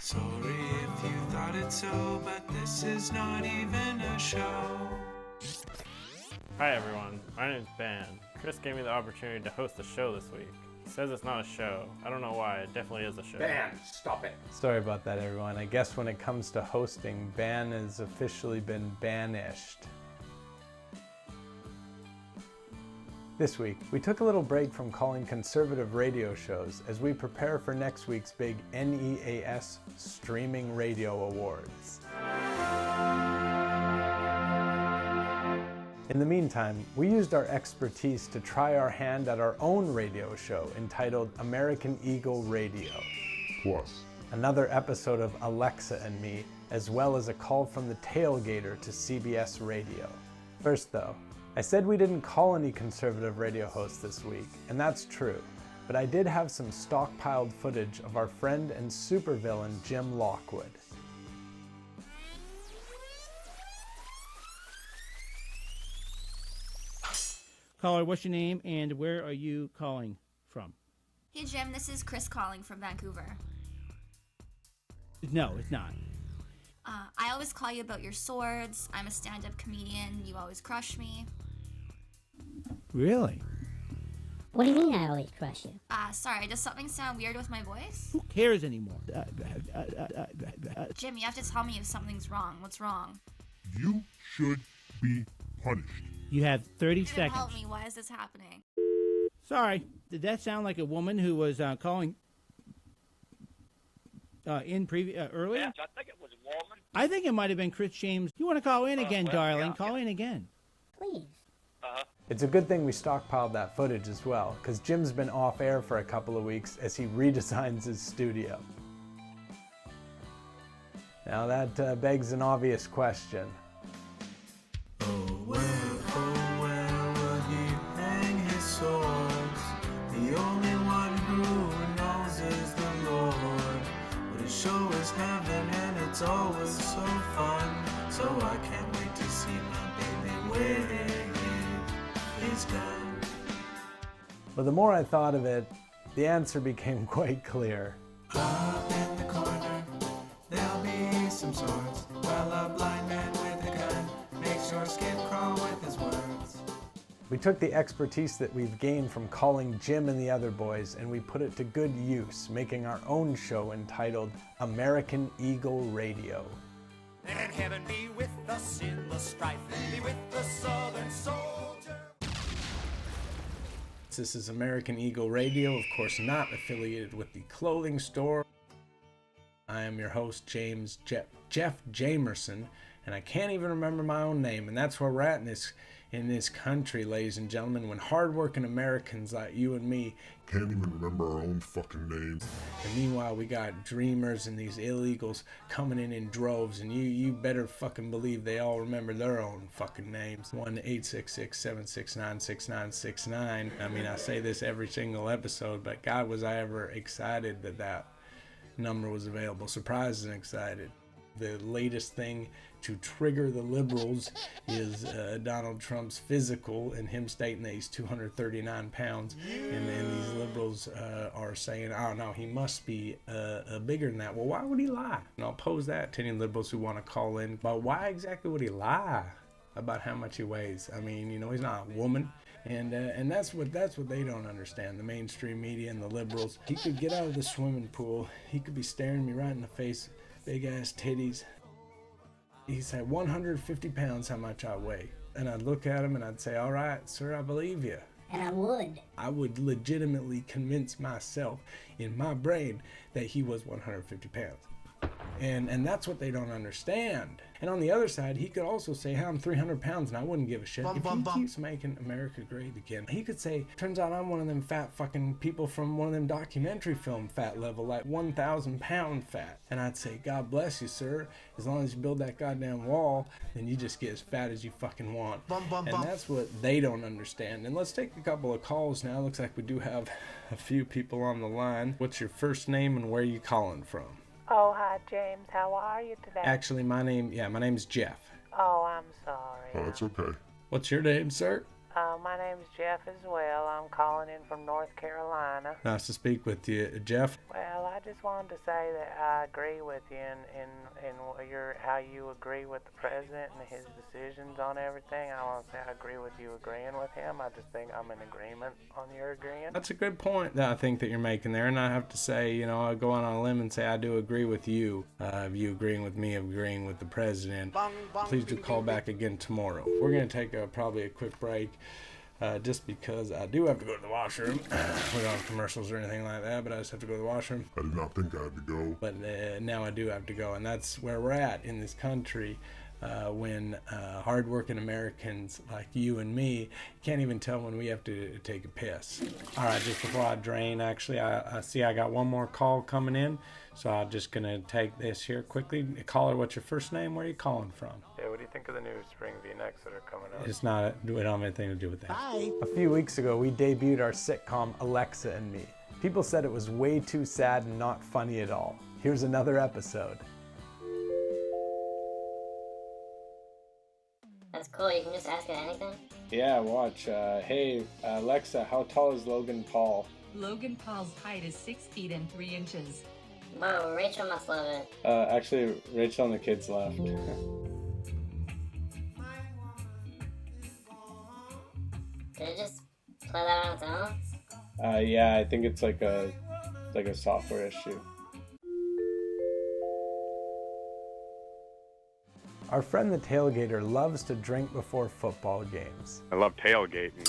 Sorry if you thought it so, but this is not even a show. Hi everyone, my name is Ben. Chris gave me the opportunity to host a show this week. He says it's not a show. I don't know why, it definitely is a show. Ben, stop it. Sorry about that, everyone. I guess when it comes to hosting, ban has officially been banished. This week, we took a little break from calling conservative radio shows as we prepare for next week's big NEAS Streaming Radio Awards. In the meantime, we used our expertise to try our hand at our own radio show entitled American Eagle Radio. Plus, Another episode of Alexa and Me, as well as a call from the tailgater to CBS Radio. First though, I said we didn't call any conservative radio hosts this week, and that's true, but I did have some stockpiled footage of our friend and supervillain Jim Lockwood. Caller, what's your name and where are you calling from? Hey Jim, this is Chris calling from Vancouver. No, it's not. I always call you about your swords. I'm a stand-up comedian. You always crush me. Really? What do you mean I always crush you? Sorry, does something sound weird with my voice? Who cares anymore? Jim, you have to tell me if something's wrong. What's wrong? you should be punished. You have 30 You didn't seconds. help me. Why is this happening? Sorry, did that sound like a woman who was calling earlier? Yes, I think it was a woman. I think it might have been Chris James. You want to call in again, well, darling? yeah, Call in again. Please. It's a good thing we stockpiled that footage as well, because Jim's been off air for a couple of weeks as he redesigns his studio. Now that begs an obvious question. Oh, where will he hang his swords? The only one who knows is the Lord. But his show is heaven and it's always so fun. So I can't wait to see my baby where he's done. But the more I thought of it, the answer became quite clear. Up in the corner, there'll be some swords. While a blind man with a gun makes your skin crawl with his words. We took the expertise that we've gained from calling Jim and the other boys and we put it to good use, making our own show entitled American Eagle Radio. And heaven be with us in the strife, be with the Southern soldier. This is American Eagle Radio, of course not affiliated with the clothing store. I am your host, Jeff Jamerson, and I can't even remember my own name, and that's where we're at in this country, ladies and gentlemen, when hardworking Americans like you and me Can't even remember our own fucking names. and meanwhile we got dreamers and these illegals coming in droves, and you better fucking believe they all remember their own fucking names. 1-866-769-6969. I mean, I say this every single episode, but God, was I ever excited that number was available. Surprised and excited. The latest thing to trigger the liberals is Donald Trump's physical and him stating that he's 239 pounds. And these liberals are saying, oh no, he must be bigger than that. Well, why would he lie? And I'll pose that to any liberals who want to call in. But why exactly would he lie about how much he weighs? I mean, you know, he's not a woman. And that's what they don't understand, the mainstream media and the liberals. He could get out of the swimming pool. He could be staring me right in the face. Big ass titties. He said 150 pounds how much I weigh. And I'd look at him and I'd say, all right, sir, I believe you. And I would. I would legitimately convince myself in my brain that he was 150 pounds. And that's what they don't understand. And on the other side, he could also say, hey, I'm 300 pounds and I wouldn't give a shit. If he keeps making America great again, he could say, turns out I'm one of them fat fucking people from one of them documentary film fat level, like 1,000 pound fat. And I'd say, God bless you, sir. As long as you build that goddamn wall, then you just get as fat as you fucking want. And that's what they don't understand. And let's take a couple of calls now. Looks like we do have a few people on the line. What's your first name and where are you calling from? Oh, hi, James. How are you today? Actually, my name's Jeff. Oh, I'm sorry. Oh, it's okay. What's your name, sir? My name's Jeff as well. I'm calling in from North Carolina. Nice to speak with you, Jeff. Well, I just wanted to say that I agree with you in how you agree with the president and his decisions on everything. I want to say I agree with you agreeing with him. I just think I'm in agreement on your agreeing. That's a good point that I think that you're making there, and I have to say, you know, I'll go on a limb and say I do agree with you. You agreeing with me, agreeing with the president. Please do call back again tomorrow. We're going to take probably a quick break. Just because I do have to go to the washroom. We don't have commercials or anything like that, but I just have to go to the washroom. I did not think I had to go. But now I do have to go, and that's where we're at in this country. When hardworking Americans like you and me can't even tell when we have to take a piss. All right, just before I drain, actually, I see I got one more call coming in, so I'm just going to take this here quickly. Caller, what's your first name? Where are you calling from? Yeah, what do you think of the new spring V-necks that are coming out? It's not, we don't have anything to do with that. Bye. A few weeks ago, we debuted our sitcom Alexa and Me. People said it was way too sad and not funny at all. Here's another episode. That's cool, you can just ask it anything? Yeah, watch. Hey, Alexa, how tall is Logan Paul? Logan Paul's height is 6 feet and 3 inches. Whoa, Rachel must love it. Actually, Rachel and the kids left. Did it just play that on its own? Yeah, I think it's like a software issue. Our friend the tailgater loves to drink before football games. I love tailgating.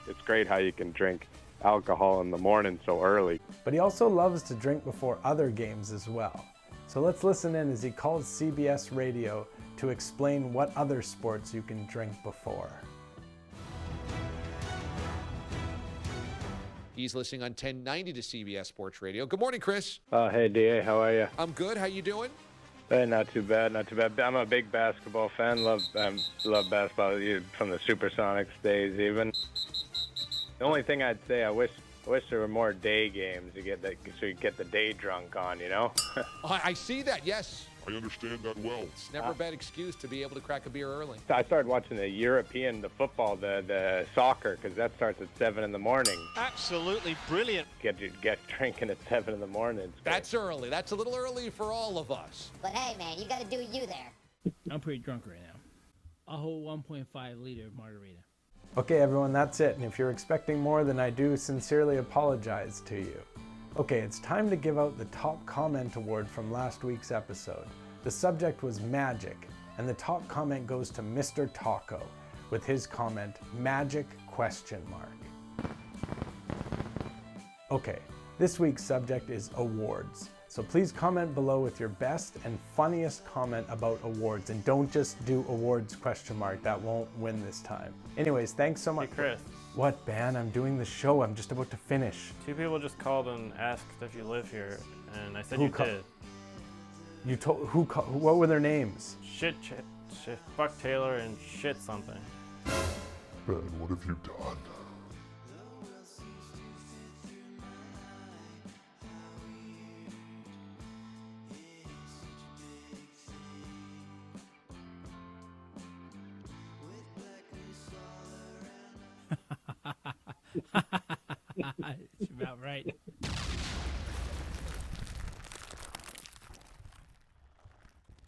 It's great how you can drink alcohol in the morning so early. But he also loves to drink before other games as well. So let's listen in as he calls CBS Radio to explain what other sports you can drink before. He's listening on 1090 to CBS Sports Radio. Good morning, Chris. Hey, DA, how are you? I'm good. How you doing? Hey, not too bad, not too bad. I'm a big basketball fan. Love basketball from the Supersonics days, even. The only thing I'd say, I wish there were more day games to get that, so you get the day drunk on, you know. I see that. Yes. I understand that well. It's never a bad excuse to be able to crack a beer early. I started watching the football, the soccer, because that starts at 7 in the morning. Absolutely brilliant. Get drinking at 7 in the morning. That's early. That's a little early for all of us. But hey, man, you got to do you there. I'm pretty drunk right now. A whole 1.5 liter margarita. Okay, everyone, that's it. And if you're expecting more, then I do sincerely apologize to you. Okay, it's time to give out the top comment award from last week's episode. The subject was magic, and the top comment goes to Mr. Taco with his comment, magic ? Okay, this week's subject is awards. So please comment below with your best and funniest comment about awards, and don't just do awards ? That won't win this time. Anyways, thanks so much. Hey, Chris. What, Ben? I'm doing the show. I'm just about to finish. 2 people just called and asked if you live here, and I said you did. You told who? What were their names? Shit, fuck Taylor and shit something. Ben, what have you done? It's about right.